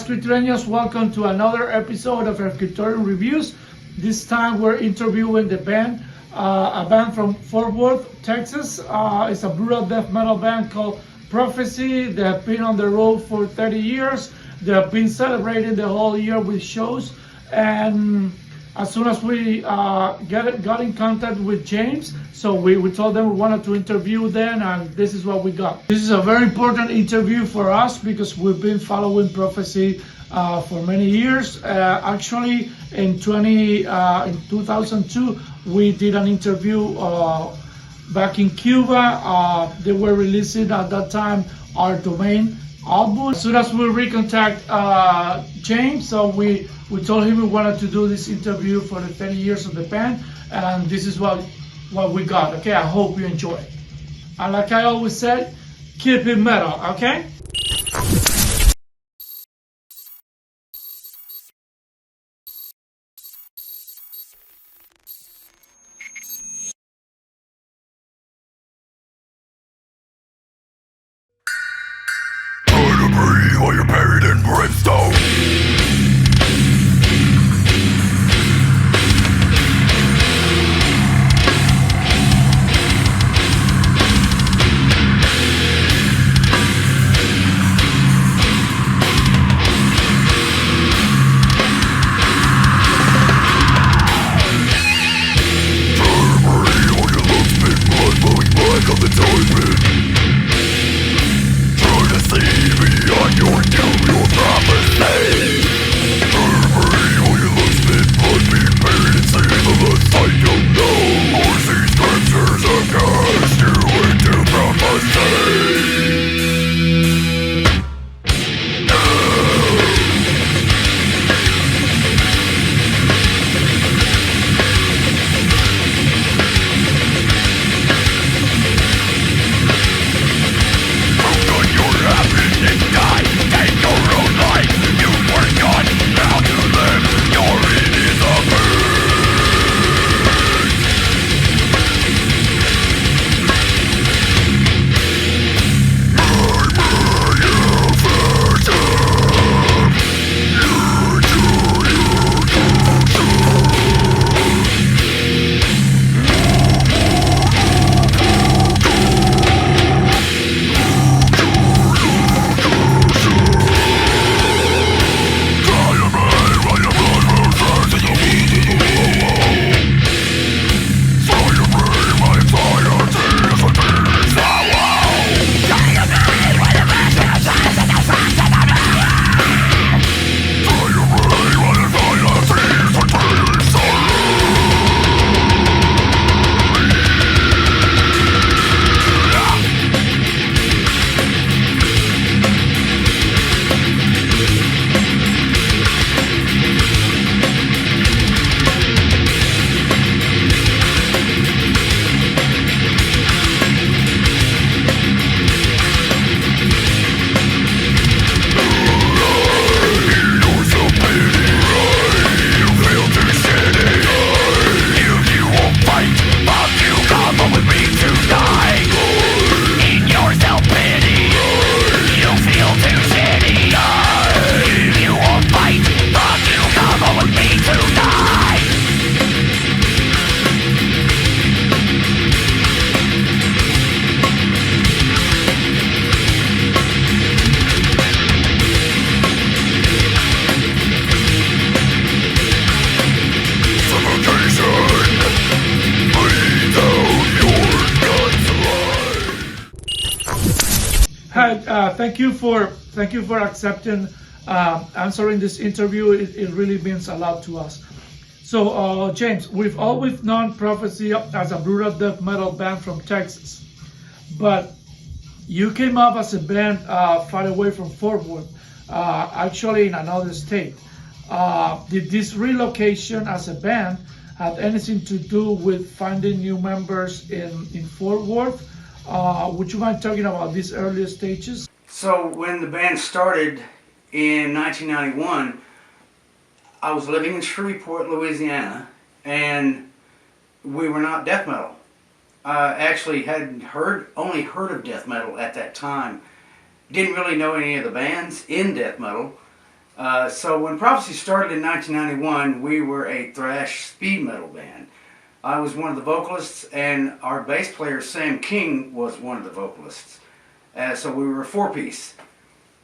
Escritreños, welcome to another episode of Escritorio Reviews. This time we're interviewing the band, a band from Fort Worth, Texas. It's a brutal death metal band called Prophecy. They have been on the road for 30 years. They have been celebrating the whole year with shows. And as soon as we got in contact with James, so we told them we wanted to interview them, and this is what we got. This is a very important interview for us because we've been following Prophecy for many years. Actually, in 2002, we did an interview back in Cuba. They were releasing at that time our Domain album. As soon as we recontact James, so we told him we wanted to do this interview for the 30 years of the band, and this is what we got. Okay, I hope you enjoy it. And like I always said, keep it metal, okay? While you're buried in brimstone. Thank you for accepting answering this interview. It really means a lot to us. So James, we've always known Prophecy as a brutal death metal band from Texas, but you came up as a band far away from Fort Worth, actually in another state. Did this relocation as a band have anything to do with finding new members in Fort Worth? Would you mind talking about these earlier stages? So when the band started in 1991, I was living in Shreveport, Louisiana, and we were not death metal. Actually had only heard of death metal at that time. Didn't really know any of the bands in death metal. So when Prophecy started in 1991, we were a thrash speed metal band. I was one of the vocalists, and our bass player Sam King was one of the vocalists. So we were a four-piece.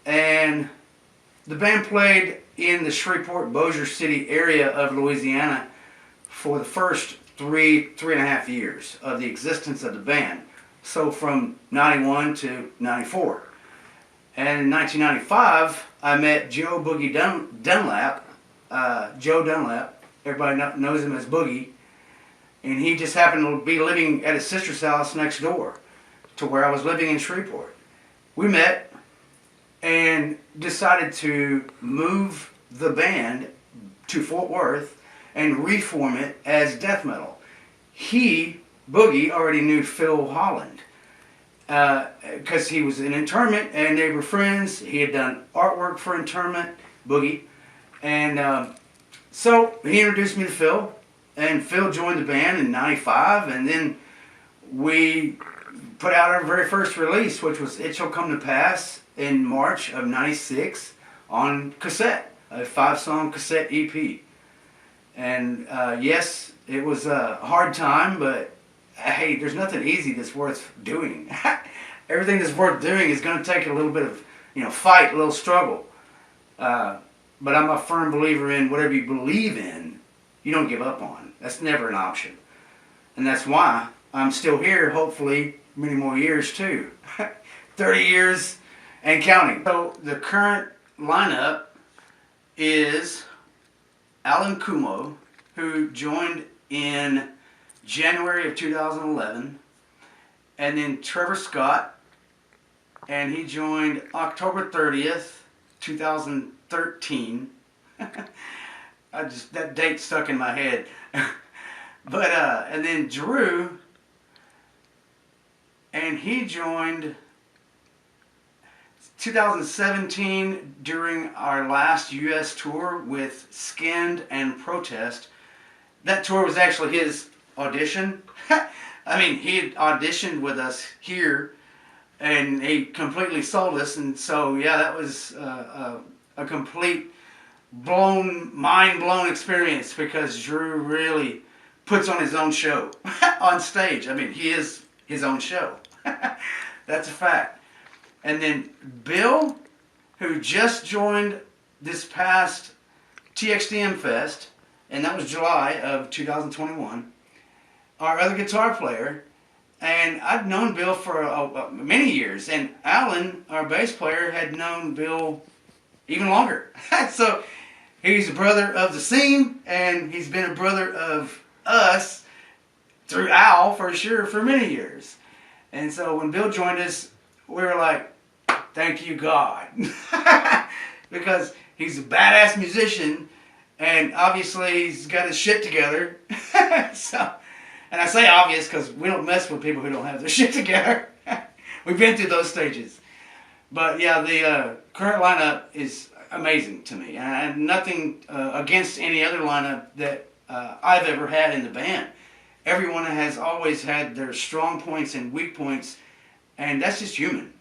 And the band played in the Shreveport, Bossier City area of Louisiana for the first three and a half years of the existence of the band. So from 91 to 94. And in 1995, I met Joe Boogie Dunlap, Joe Dunlap. Everybody knows him as Boogie. And he just happened to be living at his sister's house next door to where I was living in Shreveport. We met and decided to move the band to Fort Worth and reform it as death metal. He, Boogie, already knew Phil Holland because he was in Interment and they were friends. He had done artwork for Interment, Boogie. And so he introduced me to Phil, and Phil joined the band in 95, and then we put out our very first release, which was It Shall Come to Pass in March of 96 on cassette, a 5-song cassette EP. And yes, it was a hard time, but hey, there's nothing easy that's worth doing. Everything that's worth doing is going to take a little bit of, fight, a little struggle. But I'm a firm believer in whatever you believe in, you don't give up on. That's never an option. And that's why I'm still here, hopefully many more years too. 30 years and counting. So the current lineup is Alan Kumo, who joined in January of 2011, and then Trevor Scott, and he joined October 30th, 2013. That date stuck in my head. But and then Drew, and he joined 2017 during our last U.S. tour with Skinned and Protest. That tour was actually his audition. I mean, he had auditioned with us here, and he completely sold us. And so, yeah, that was a complete mind-blown experience because Drew really puts on his own show on stage. I mean, he is his own show. That's a fact. And then Bill, who just joined this past TXDM Fest, and that was July of 2021, our other guitar player. And I've known Bill for many years, and Alan, our bass player, had known Bill even longer. So he's a brother of the scene, and he's been a brother of us through Al, for sure, for many years. And so when Bill joined us, we were like, thank you, God. Because he's a badass musician, and obviously he's got his shit together. So, and I say obvious because we don't mess with people who don't have their shit together. We've been through those stages. But yeah, the current lineup is amazing to me. And nothing against any other lineup that I've ever had in the band. Everyone has always had their strong points and weak points, and that's just human.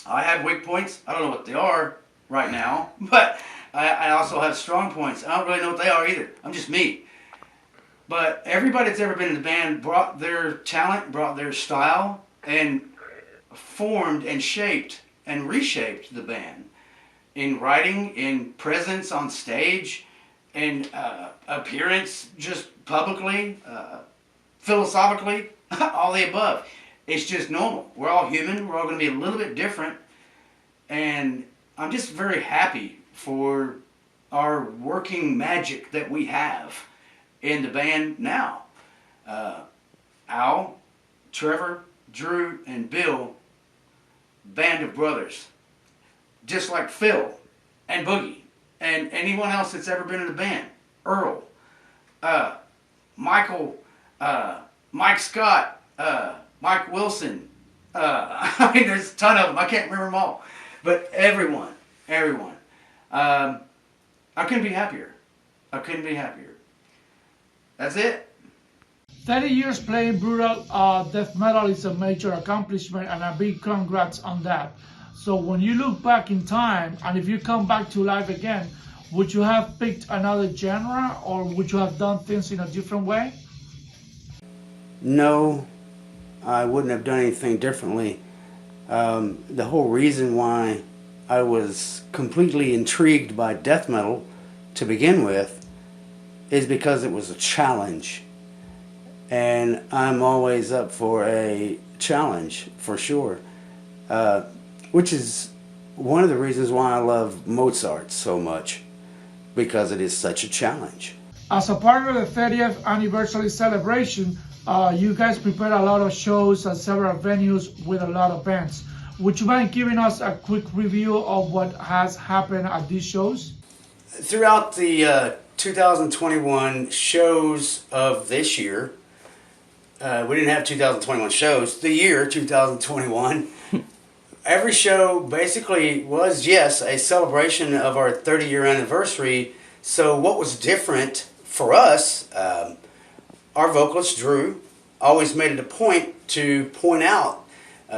I have weak points. I don't know what they are right now, but I also have strong points. I don't really know what they are either. I'm just me. But everybody that's ever been in the band brought their talent, brought their style, and formed and shaped and reshaped the band. In writing, in presence on stage, in appearance just publicly, philosophically, all the above. It's just normal. We're all human. We're all going to be a little bit different. And I'm just very happy for our working magic that we have in the band now. Al, Trevor, Drew, and Bill, band of brothers. Just like Phil and Boogie and anyone else that's ever been in the band. Earl, Michael, Mike Scott, Mike Wilson. I mean, there's a ton of them. I can't remember them all. But everyone. I couldn't be happier. That's it. 30 years playing brutal death metal is a major accomplishment, and a big congrats on that. So when you look back in time, and if you come back to life again, would you have picked another genre, or would you have done things in a different way? No, I wouldn't have done anything differently. The whole reason why I was completely intrigued by death metal to begin with is because it was a challenge. And I'm always up for a challenge, for sure. Which is one of the reasons why I love Mozart so much, because it is such a challenge. As a part of the 30th anniversary celebration, you guys prepared a lot of shows at several venues with a lot of bands. Would you mind giving us a quick review of what has happened at these shows? Throughout the 2021 shows of this year, we didn't have 2021 shows, the year 2021, every show basically was, yes, a celebration of our 30-year anniversary. So what was different for us, our vocalist, Drew, always made it a point to point out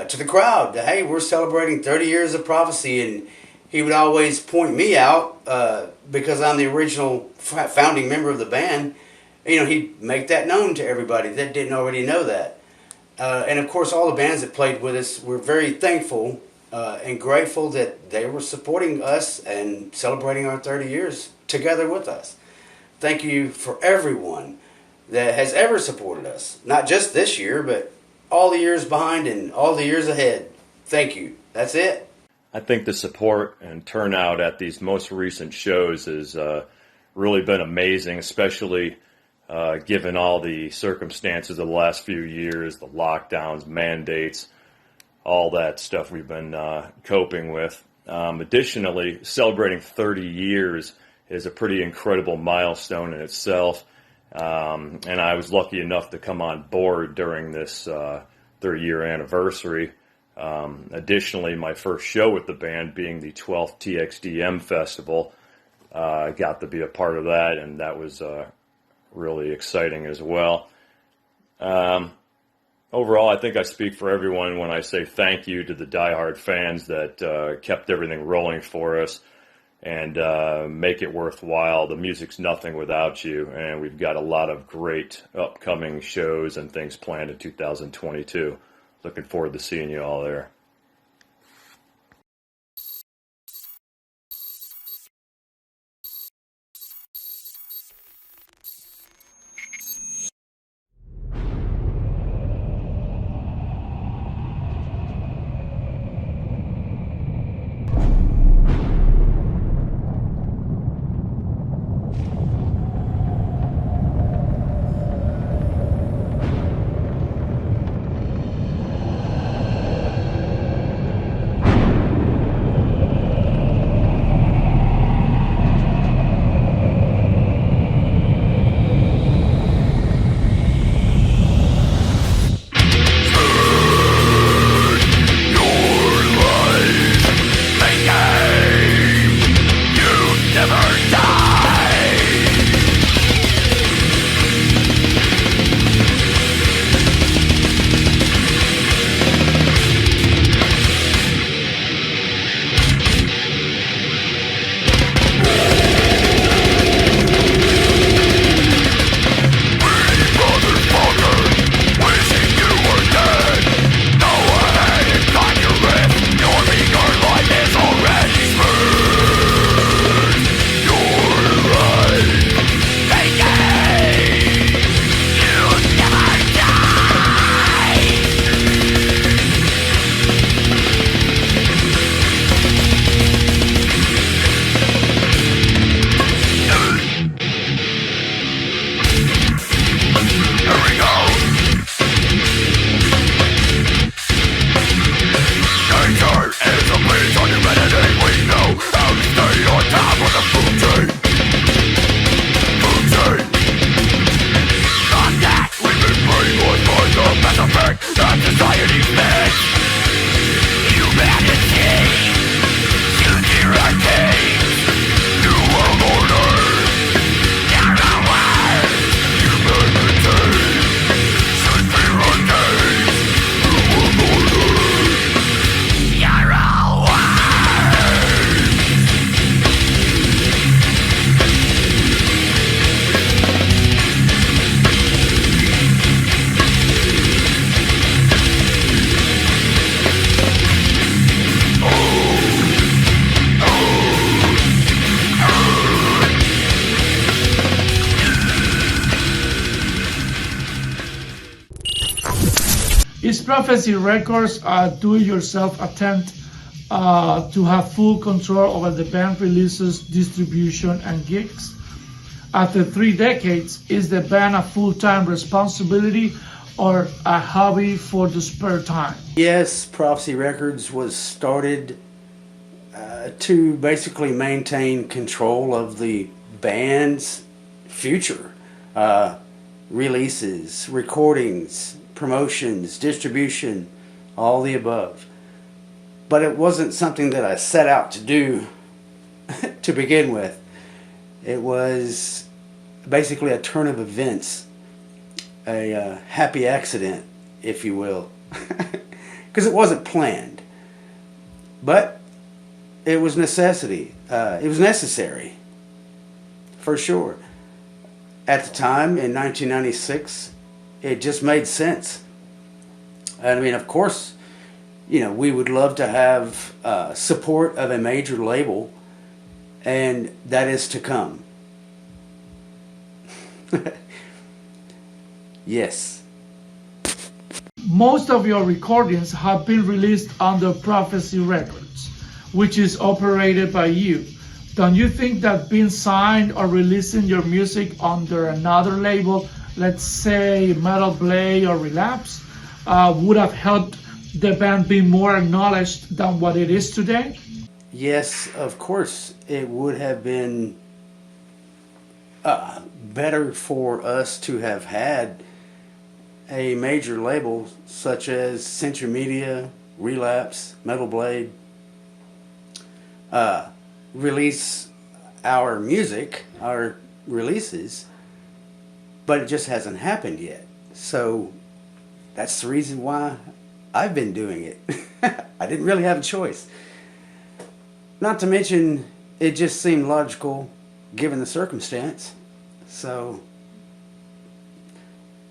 to the crowd that, hey, we're celebrating 30 years of Prophecy, and he would always point me out because I'm the original founding member of the band. You know, he'd make that known to everybody that didn't already know that. And of course, all the bands that played with us were very thankful and grateful that they were supporting us and celebrating our 30 years together with us. Thank you for everyone that has ever supported us. Not just this year, but all the years behind and all the years ahead. Thank you. That's it. I think the support and turnout at these most recent shows has really been amazing, especially given all the circumstances of the last few years, the lockdowns, mandates, all that stuff we've been coping with. Additionally, celebrating 30 years is a pretty incredible milestone in itself. And I was lucky enough to come on board during this 30-year anniversary. Additionally, my first show with the band being the 12th TXDM Festival, I got to be a part of that, and that was really exciting as well. Overall, I think I speak for everyone when I say thank you to the diehard fans that kept everything rolling for us and make it worthwhile. The music's nothing without you, and we've got a lot of great upcoming shows and things planned in 2022. Looking forward to seeing you all there. Is Prophecy Records a do-it-yourself attempt to have full control over the band releases, distribution, and gigs? After 3 decades, is the band a full-time responsibility or a hobby for the spare time? Yes, Prophecy Records was started to basically maintain control of the band's future. Releases, recordings, promotions, distribution, all the above. But it wasn't something that I set out to do to begin with. It was basically a turn of events, a happy accident, if you will, because it wasn't planned. But it was necessity. It was necessary, for sure. At the time, in 1996, it just made sense. I mean, of course, you know, we would love to have support of a major label, and that is to come. Yes. Most of your recordings have been released under Prophecy Records, which is operated by you. Don't you think that being signed or releasing your music under another label, let's say Metal Blade or Relapse, would have helped the band be more acknowledged than what it is today? Yes, of course, it would have been better for us to have had a major label such as Century Media, Relapse, Metal Blade, release our music, our releases, but it just hasn't happened yet. So that's the reason why I've been doing it. I didn't really have a choice. Not to mention, it just seemed logical given the circumstance. So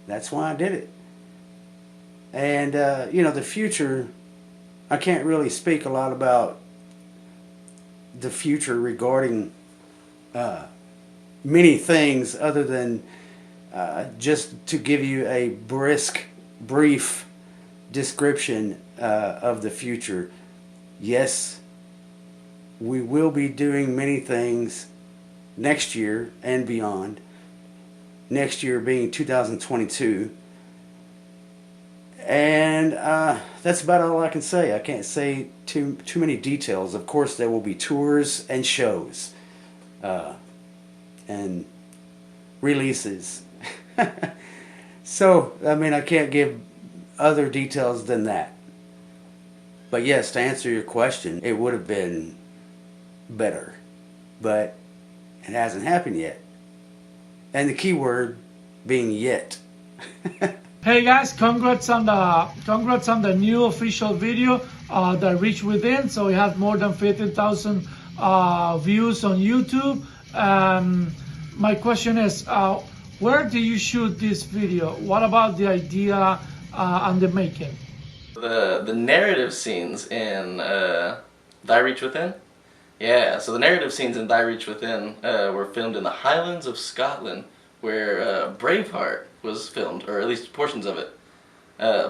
that's why I did it. And, you know, the future, I can't really speak a lot about the future regarding many things other than just to give you a brief description of the future. Yes, we will be doing many things next year and beyond. Next year being 2022. And that's about all I can say. I can't say too many details. Of course, there will be tours and shows and releases. So, I mean, I can't give other details than that. But yes, to answer your question, it would have been better. But it hasn't happened yet. And the key word being yet. Hey guys, congrats on the new official video that reached within. So we have more than 15,000 views on YouTube. My question is, where do you shoot this video? What about the idea and the making? The narrative scenes in Thy Reach Within? Yeah, so the narrative scenes in Thy Reach Within were filmed in the Highlands of Scotland, where Braveheart was filmed, or at least portions of it.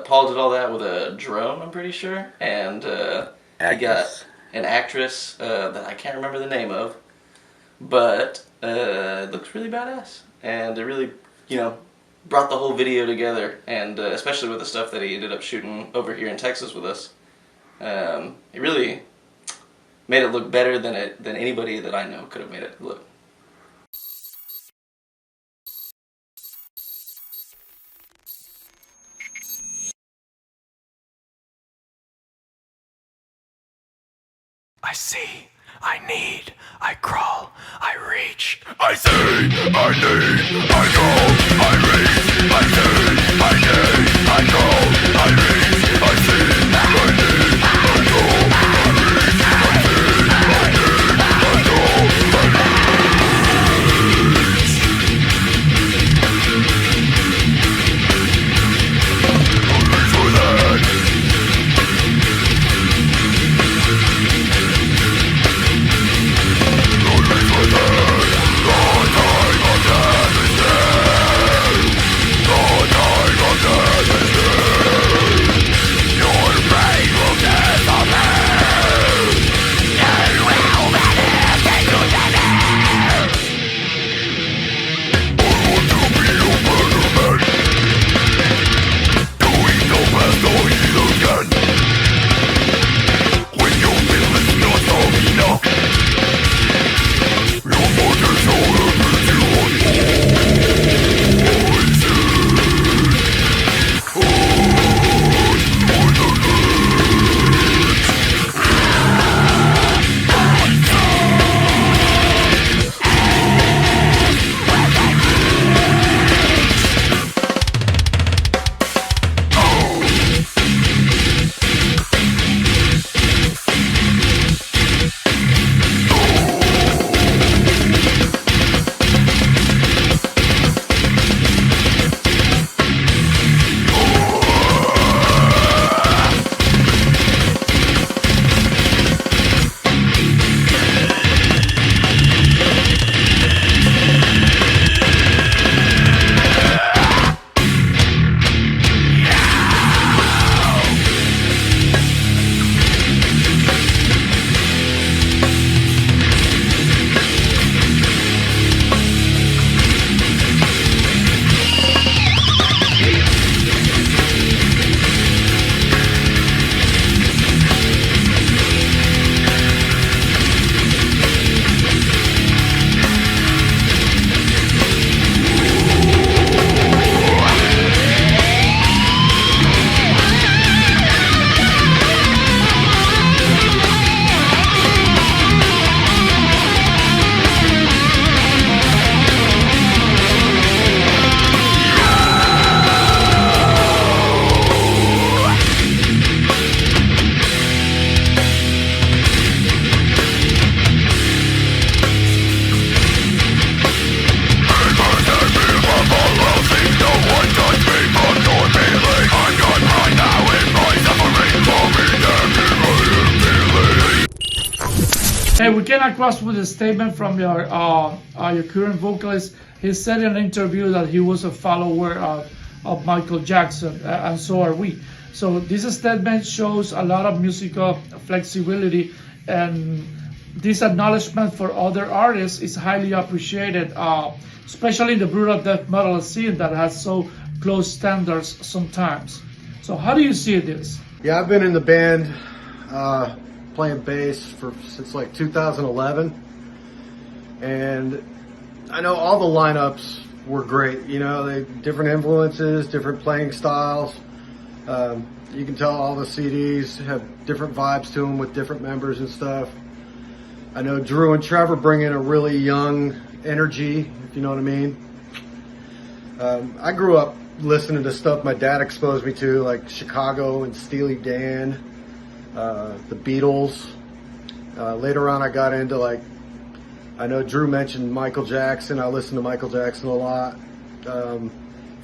Paul did all that with a drone, I'm pretty sure, and he got an actress that I can't remember the name of, but it looks really badass, and it really, you know, brought the whole video together, and especially with the stuff that he ended up shooting over here in Texas with us. It really made it look better than anybody that I know could have made it look. I see, I need, I crawl, I reach. I see, I need, I crawl, I reach. I see, I need, I crawl, I reach. I see, I need, I crawl, I reach. I see, I need, I crawl, I reach. Only for that, the time of death is dead. Hey, we came across with a statement from your current vocalist. He said in an interview that he was a follower of Michael Jackson, and so are we. So this statement shows a lot of musical flexibility, and this acknowledgement for other artists is highly appreciated, especially in the brutal death metal scene that has so close standards sometimes. So how do you see this? Yeah, I've been in the band playing bass since like 2011, and I know all the lineups were great. You know, they different influences, different playing styles. You can tell all the CDs have different vibes to them with different members and stuff. I know Drew and Trevor bring in a really young energy, if you know what I mean. I grew up listening to stuff my dad exposed me to, like Chicago and Steely Dan, the Beatles. Later on I got into, like, I know Drew mentioned Michael Jackson. I listened to Michael Jackson a lot.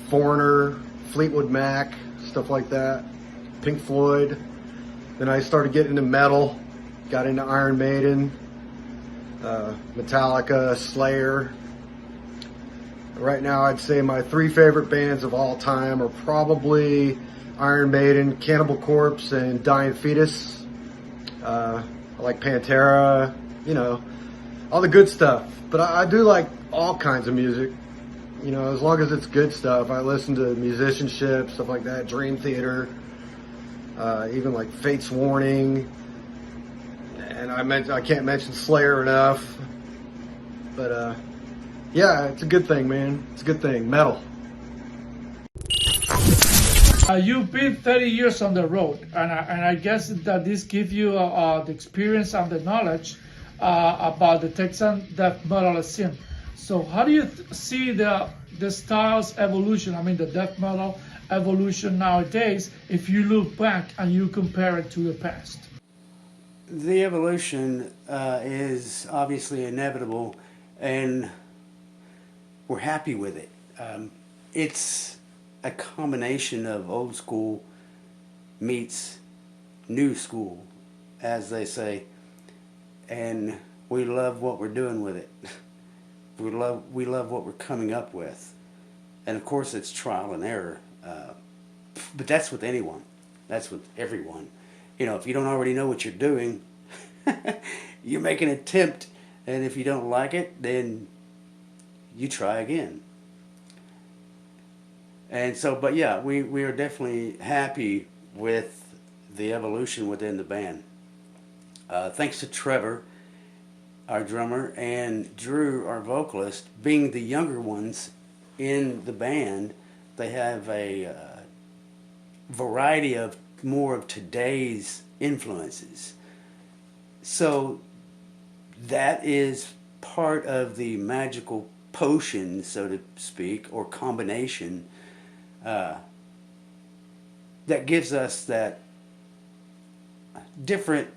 Foreigner, Fleetwood Mac, stuff like that. Pink Floyd. Then I started getting into metal, got into Iron Maiden, Metallica, Slayer. Right now I'd say my three favorite bands of all time are probably Iron Maiden, Cannibal Corpse, and Dying Fetus. I like Pantera, you know, all the good stuff. But I do like all kinds of music, you know, as long as it's good stuff. I listen to musicianship, stuff like that, Dream Theater, even like Fate's Warning. And I can't mention Slayer enough. But yeah, it's a good thing, man. It's a good thing. Metal. You've been 30 years on the road, and I guess that this gives you the experience and the knowledge about the Texan death metal scene. So how do you see the style's evolution? I mean, the death metal evolution nowadays, if you look back and you compare it to the past. The evolution is obviously inevitable, and we're happy with it. It's a combination of old school meets new school, as they say, and we love what we're doing with it. We love what we're coming up with, and of course it's trial and error. But that's with anyone. That's with everyone. You know, if you don't already know what you're doing, you make an attempt, and if you don't like it, then you try again. And so, but yeah, we are definitely happy with the evolution within the band. Thanks to Trevor, our drummer, and Drew, our vocalist, being the younger ones in the band, they have a variety of more of today's influences. So that is part of the magical potion, so to speak, or combination that gives us that different,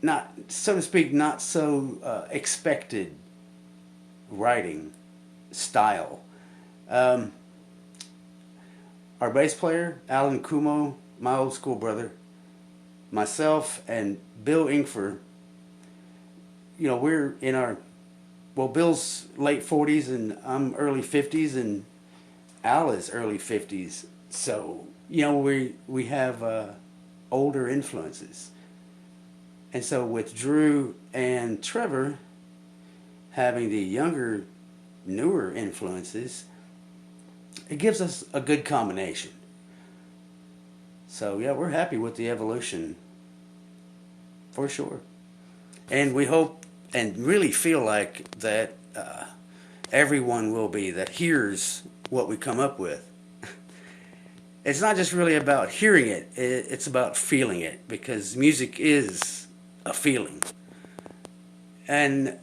not so to speak, not so expected writing style. Our bass player, Alan Kumo, my old school brother, myself, and Bill Ingfer, you know, we're in our, well, Bill's late 40s and I'm early 50s, and Al is early 50s. So, you know, we have older influences. And so with Drew and Trevor having the younger, newer influences, it gives us a good combination. So yeah, we're happy with the evolution, for sure. And we hope and really feel like that everyone will be, that hears what we come up with. It's not just really about hearing it, it's about feeling it, because music is a feeling. And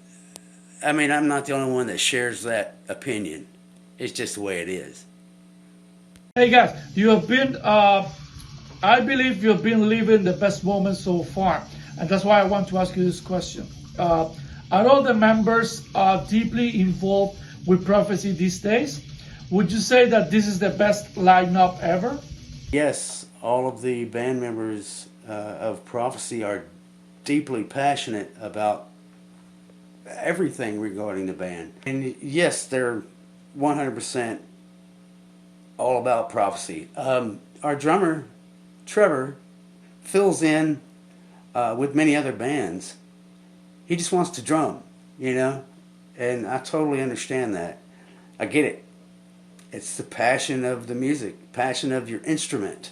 I mean, I'm not the only one that shares that opinion. It's just the way it is. Hey guys, you have been, I believe you've been living the best moments so far. And that's why I want to ask you this question. Are all the members deeply involved with Prophecy these days? Would you say that this is the best lineup ever? Yes, all of the band members of Prophecy are deeply passionate about everything regarding the band. And yes, they're 100% all about prophecy. Our drummer, Trevor, fills in with many other bands. He just wants to drum, you know, and I totally understand that. I get it. It's the passion of the music, passion of your instrument.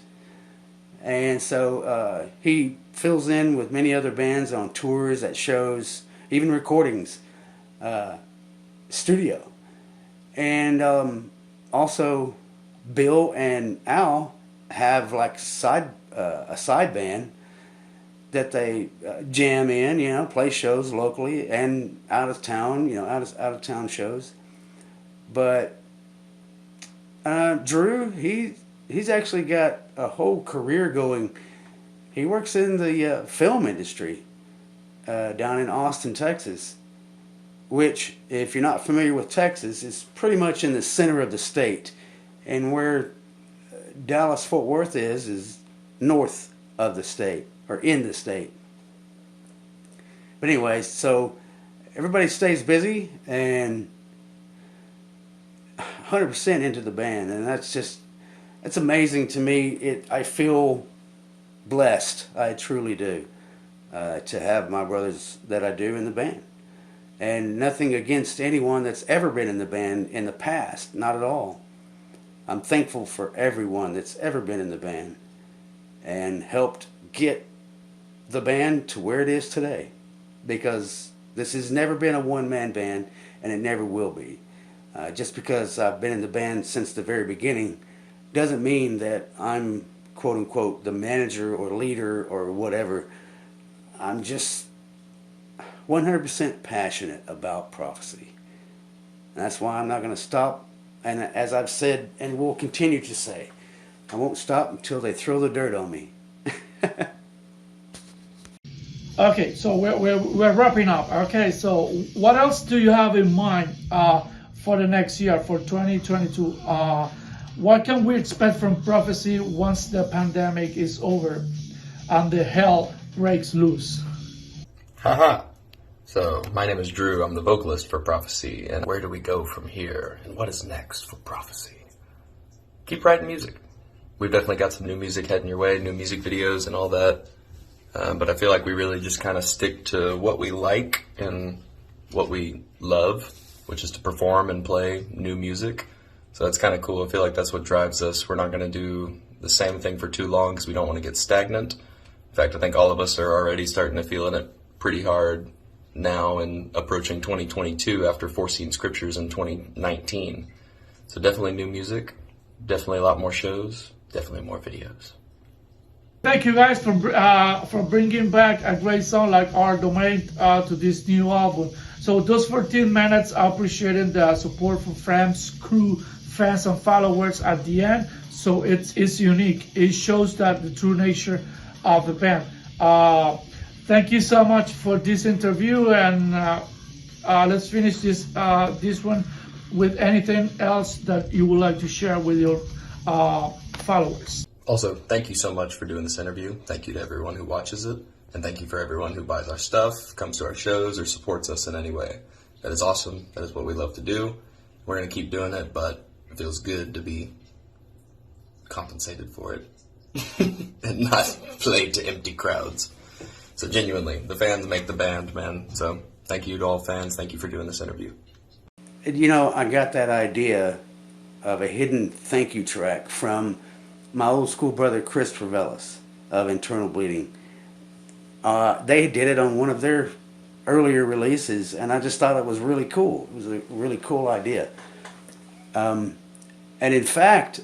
And so he fills in with many other bands on tours, at shows, even recordings, studio. And also Bill and Al have like a side band that they jam in, you know, play shows locally and out of town, you know, out of town shows. But Drew, he's actually got a whole career going. He works in the film industry down in Austin, Texas, which, if you're not familiar with Texas, is pretty much in the center of the state. And where Dallas-Fort Worth is north of the state, or in the state. But anyways, so everybody stays busy and 100% into the band, and that's amazing to me. I feel blessed, I truly do, to have my brothers that I do in the band. And nothing against anyone that's ever been in the band in the past, not at all. I'm thankful for everyone that's ever been in the band and helped get the band to where it is today, because this has never been a one-man band, and it never will be. Just because I've been in the band since the very beginning doesn't mean that I'm, quote-unquote, the manager or leader or whatever. I'm just 100% passionate about prophecy. And that's why I'm not going to stop. And as I've said and will continue to say, I won't stop until they throw the dirt on me. Okay, so we're wrapping up. Okay, so what else do you have in mind for the next year, for 2022? What can we expect from Prophecy once the pandemic is over and the hell breaks loose? Haha. So, my name is Drew, I'm the vocalist for Prophecy, and where do we go from here, and what is next for Prophecy? Keep writing music. We've definitely got some new music heading your way, new music videos and all that, but I feel like we really just kind of stick to what we like and what we love, which is to perform and play new music. So that's kind of cool. I feel like that's what drives us. We're not going to do the same thing for too long because we don't want to get stagnant. In fact, I think all of us are already starting to feel it pretty hard now and approaching 2022 after foreseen scriptures in 2019. So definitely new music, definitely a lot more shows, definitely more videos. Thank you guys for bringing back a great song like Our Domain to this new album. So those 14 minutes, I appreciated the support from friends, crew, fans and followers at the end. So it's unique. It shows that the true nature of the band. Thank you so much for this interview, and let's finish this one with anything else that you would like to share with your followers. Also, thank you so much for doing this interview. Thank you to everyone who watches it, and thank you for everyone who buys our stuff, comes to our shows, or supports us in any way. That is awesome. That is what we love to do. We're going to keep doing it, but it feels good to be compensated for it and not played to empty crowds. So genuinely, the fans make the band, man. So thank you to all fans. Thank you for doing this interview. You know, I got that idea of a hidden thank you track from my old school brother Chris Trevellis of Internal Bleeding. They did it on one of their earlier releases, and I just thought it was really cool. It was a really cool idea. And in fact,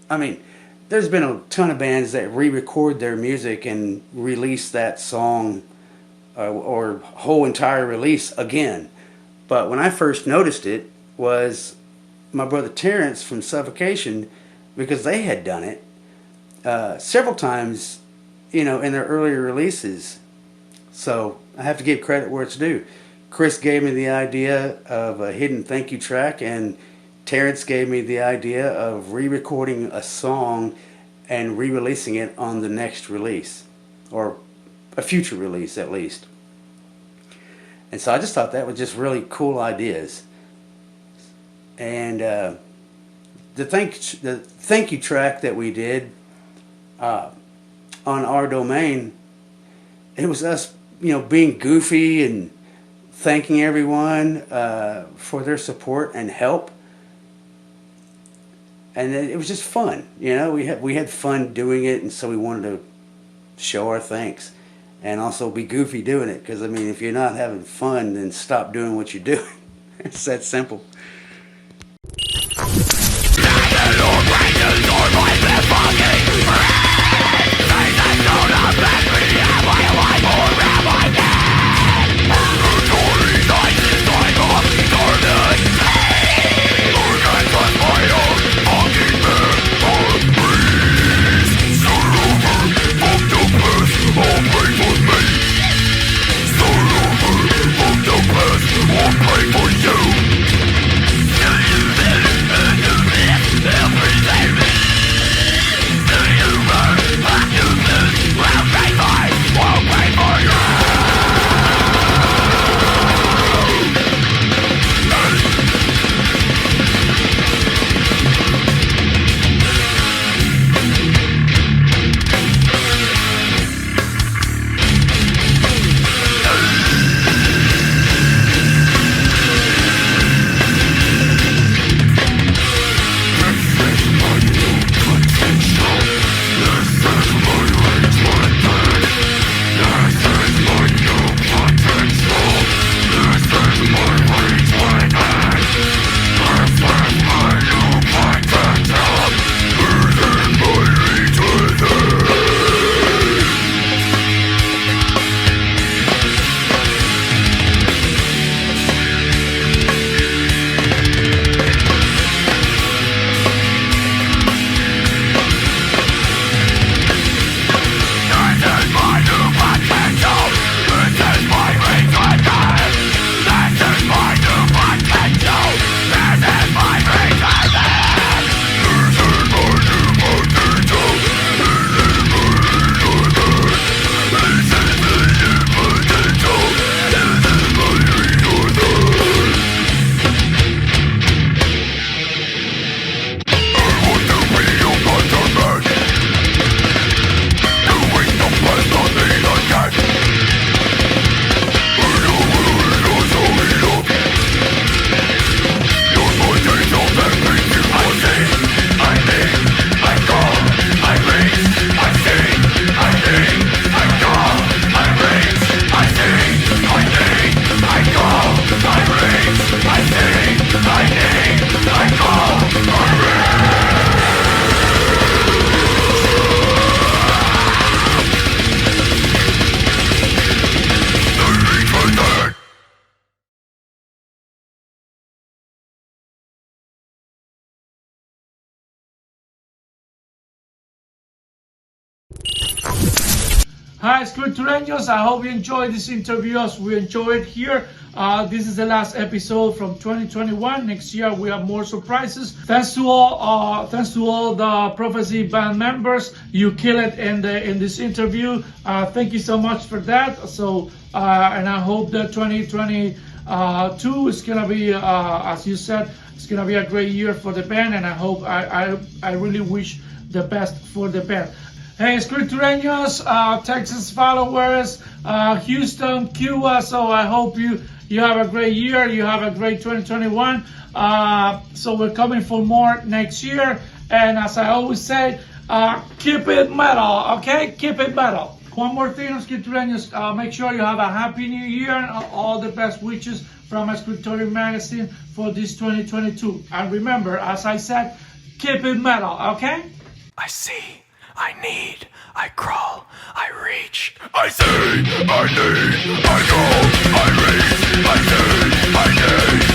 I mean, there's been a ton of bands that re-record their music and release that song or whole entire release again. But when I first noticed it was my brother Terrence from Suffocation, because they had done it several times, you know, in their earlier releases. So I have to give credit where it's due. Chris gave me the idea of a hidden thank you track, and Terrence gave me the idea of re-recording a song and re-releasing it on the next release, or a future release at least. And so I just thought that was just really cool ideas. And the thank you track that we did on Our Domain, it was us, being goofy and thanking everyone for their support and help. And it was just fun, we had fun doing it, and so we wanted to show our thanks and also be goofy doing it, because if you're not having fun, then stop doing what you're doing. It's that simple. Hi, Escritureños. I hope you enjoyed this interview as we enjoyed here. This is the last episode from 2021. Next year we have more surprises. Thanks to all the Prophecy band members. You kill it in this interview. Thank you so much for that. So and I hope that 2022 is gonna be, as you said, it's gonna be a great year for the band. And I hope I really wish the best for the band. Hey, Escritureños, Texas followers, Houston, Cuba. So I hope you have a great year. You have a great 2021. So we're coming for more next year. And as I always say, keep it metal, okay? Keep it metal. One more thing, Escritureños, make sure you have a happy new year and all the best wishes from Escritorio Magazine for this 2022. And remember, as I said, keep it metal, okay? I see, I need, I crawl, I reach. I see, I need, I crawl, I reach. I see, I need.